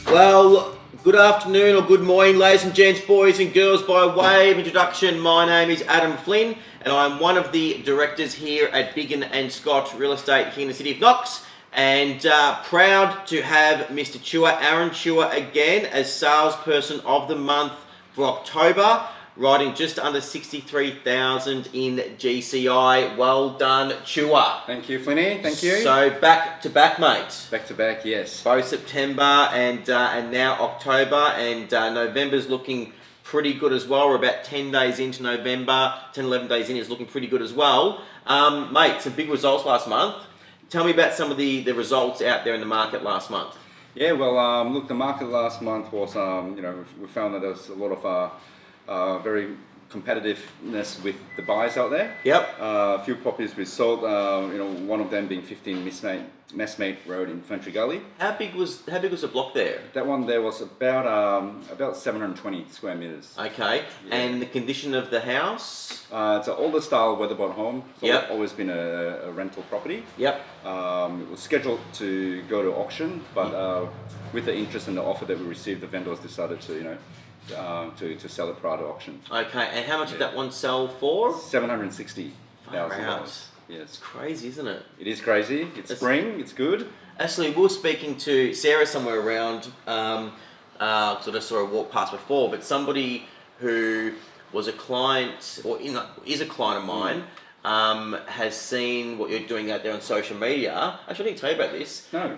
Well, good afternoon or good morning, ladies and gents, boys and girls. By way of introduction, my name is Adam Flynn, and I'm one of the directors here at Biggin Scott Real Estate here in the city of Knox, and proud to have Mr. Chuah, Aaron Chuah, again as salesperson of the month for October, riding just under 63,000 in GCI. Well done, Chuah. Thank you, Flinny. Thank you. So back to back, mate. Back to back, yes. Both September and now October, and November's looking pretty good as well. We're about 10 days into November, 10, 11 days in, is looking pretty good as well. Mate, some big results last month. Tell me about some of the results out there in the market last month. Yeah, well, look, the market last month was, we found that there was a lot of very competitiveness with the buyers out there. Yep. A few properties we sold, one of them being 15 Messmate Road in Fantry Gully. How big was the block there? That one there was about 720 square meters. Okay. Yeah. And the condition of the house? It's an older style weatherboard home. It's yep. always been a rental property. Yep. It was scheduled to go to auction, but with the interest and the offer that we received, the vendors decided to, to sell it prior to auction. Okay, and how much did that one sell for? $760,000. Yes. It's crazy, isn't it? It is crazy. It's spring. It's good. Actually, we were speaking to Sarah somewhere around, sort of saw her walk past before, but somebody who was a client, or is a client of mine, has seen what you're doing out there on social media. Actually, I didn't tell you about this. No.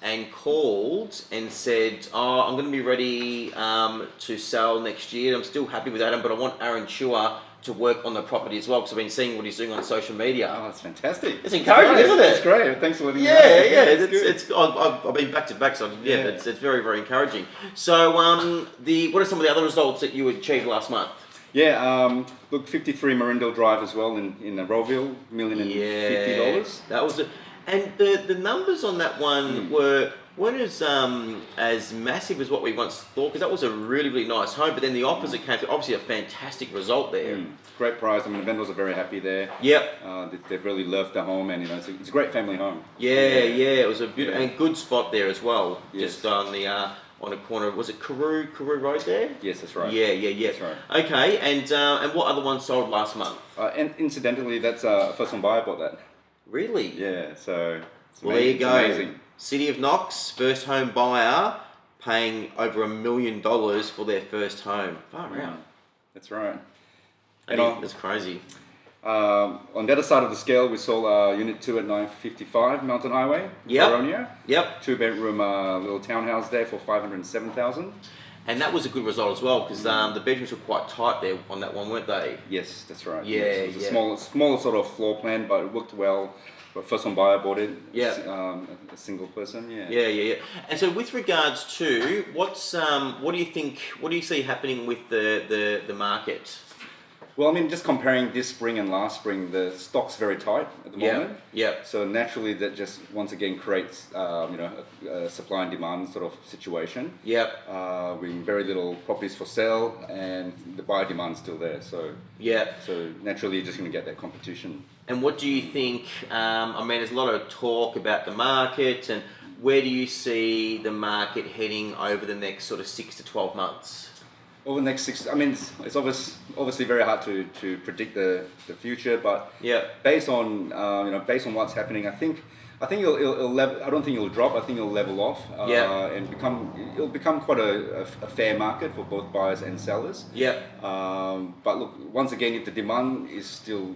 And called and said, "Oh, I'm going to be ready to sell next year. I'm still happy with Adam, but I want Aaron Chuah to work on the property as well because I've been seeing what he's doing on social media." Oh, that's fantastic. It's encouraging, isn't it? That's great. Thanks for letting me know. Yeah. I've been back to back, so yeah, it's very, very encouraging. So, what are some of the other results that you achieved last month? Yeah, look, 53 Marindale Drive as well in Rowville, $1,050,000. That was it. And the numbers on that one weren't as massive as what we once thought, because that was a really, really nice home. But then the offers that came through, obviously a fantastic result there. Great price. I mean, the vendors are very happy there. Yep. They've really loved the home, and it's a great family home. Yeah. It was a beautiful and good spot there as well. Yes. Just on the on a corner. Was it Carew Road there? Yes, that's right. Yeah. That's right. Okay, and what other ones sold last month? And incidentally, that's a first-time buyer bought that. Really? Yeah. So. Well, there you go. Amazing. City of Knox, first home buyer, paying over $1 million for their first home. Far out. That's right. That's crazy. On the other side of the scale, we sold Unit 2 at 955 Mountain Highway, Baronia. Yep. 2-bedroom little townhouse there for $507,000. And that was a good result as well, because the bedrooms were quite tight there on that one, weren't they? Yes, that's right. Yeah, yes. It was a smaller sort of floor plan, but it worked well. But first one buyer bought it. Yeah. A single person. Yeah. Yeah. And so, with regards to what do you think? What do you see happening with the market? Well, I mean, just comparing this spring and last spring, the stock's very tight at the moment. Yeah. So naturally, that just once again creates, a supply and demand sort of situation. Yep. With very little properties for sale, and the buyer demand's still there. So. Yeah. So naturally, you're just going to get that competition. And what do you think? There's a lot of talk about the market, and where do you see the market heading over the next sort of 6 to 12 months? Over the next 6, it's obviously very hard to predict the future, but based on what's happening, I think it'll level. I don't think it'll drop. I think it'll level off. And it'll become quite a fair market for both buyers and sellers. Yeah. But look, once again, if the demand is still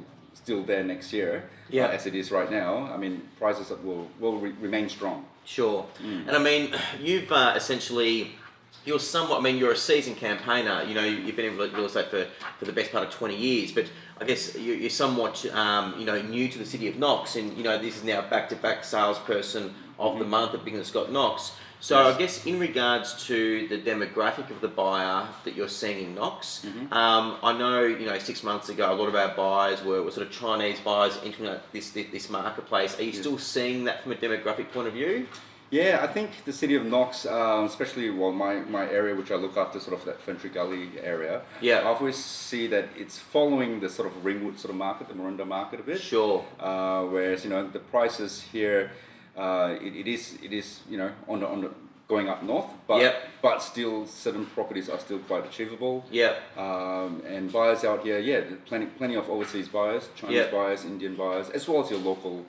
there next year, as it is right now, prices will remain strong. Sure. And you've essentially. You're somewhat, you're a seasoned campaigner, you've been in real estate for the best part of 20 years, but I guess you're somewhat, new to the city of Knox, and this is now back-to-back salesperson of the month at Biggin Scott Knox. So I guess in regards to the demographic of the buyer that you're seeing in Knox, I know 6 months ago a lot of our buyers were sort of Chinese buyers entering this marketplace. Are you still seeing that from a demographic point of view? Yeah, I think the city of Knox, especially my area, which I look after, sort of that Fentry Gully area. Yeah, I always see that it's following the sort of Ringwood sort of market, the Maroondah market a bit. Sure. Whereas the prices here, it is on the going up north, but still certain properties are still quite achievable. Yeah. And buyers out here, plenty of overseas buyers, Chinese buyers, Indian buyers, as well as your local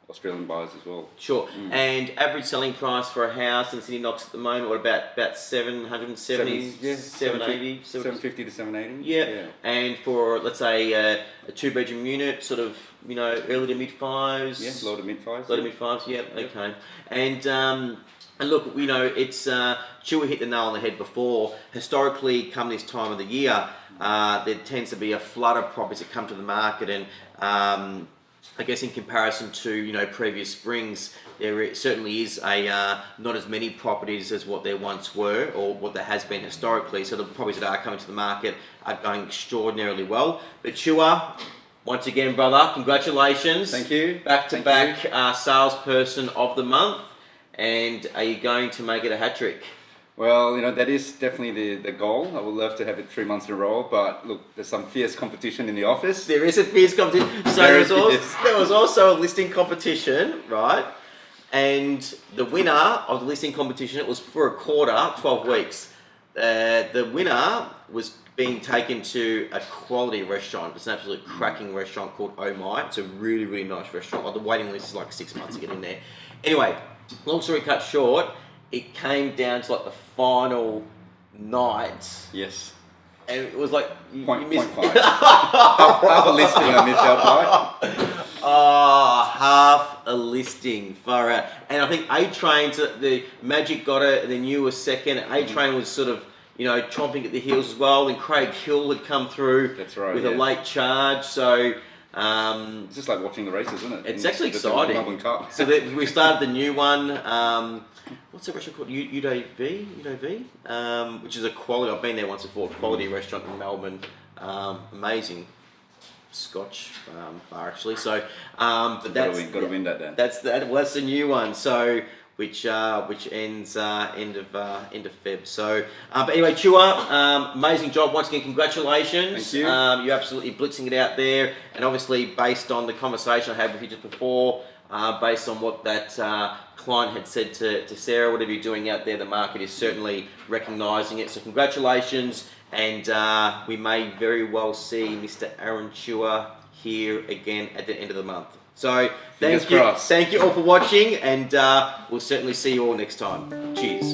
Australian buyers as well. Sure. And average selling price for a house in City Knox at the moment, what about 770, 780? 750 to 780. Yeah. And for, let's say, a 2-bedroom unit, sort of, early to mid-fives? Yeah, low to mid-fives. Low to mid-fives, okay. And look, it's Chuah hit the nail on the head before. Historically, come this time of the year, there tends to be a flood of properties that come to the market, and I guess in comparison to previous springs, there certainly is not as many properties as what there once were, or what there has been historically. So the properties that are coming to the market are going extraordinarily well. But Chuah, once again, brother, congratulations! Thank you. Back-to-back salesperson of the month, and are you going to make it a hat trick? Well, that is definitely the goal. I would love to have it 3 months in a row, but look, there's some fierce competition in the office. There is a fierce competition. So there was also a listing competition, right? And the winner of the listing competition, it was for a quarter, 12 weeks. The winner was being taken to a quality restaurant. It's an absolute cracking restaurant called Oh My. It's a really, really nice restaurant. Like, the waiting list is like 6 months to get in there. Anyway, long story cut short, it came down to like the final night. Yes. And it was like you missed 0.5. half a listing I missed out by. Half a listing, far out. And I think A-Train, the Magic got it, and then you were second. A-Train was sort of chomping at the heels as well. And Craig Hill had come through. That's right, with a late charge. So it's just like watching the races, isn't it? It's actually exciting. So we started the new one. What's the restaurant called? UDV, which is a quality. I've been there once before. Quality restaurant in Melbourne. Amazing Scotch bar actually. So, but that's got to win that then. That's the new one. So which ends end of Feb. So, but anyway, Chuah, amazing job once again. Congratulations. Thank you. You're absolutely blitzing it out there, and obviously based on the conversation I had with you just before, based on what that client had said to Sarah, whatever you're doing out there, the market is certainly recognising it. So congratulations, and we may very well see Mr. Aaron Chuah here again at the end of the month. So thank you all for watching, and we'll certainly see you all next time. Cheers.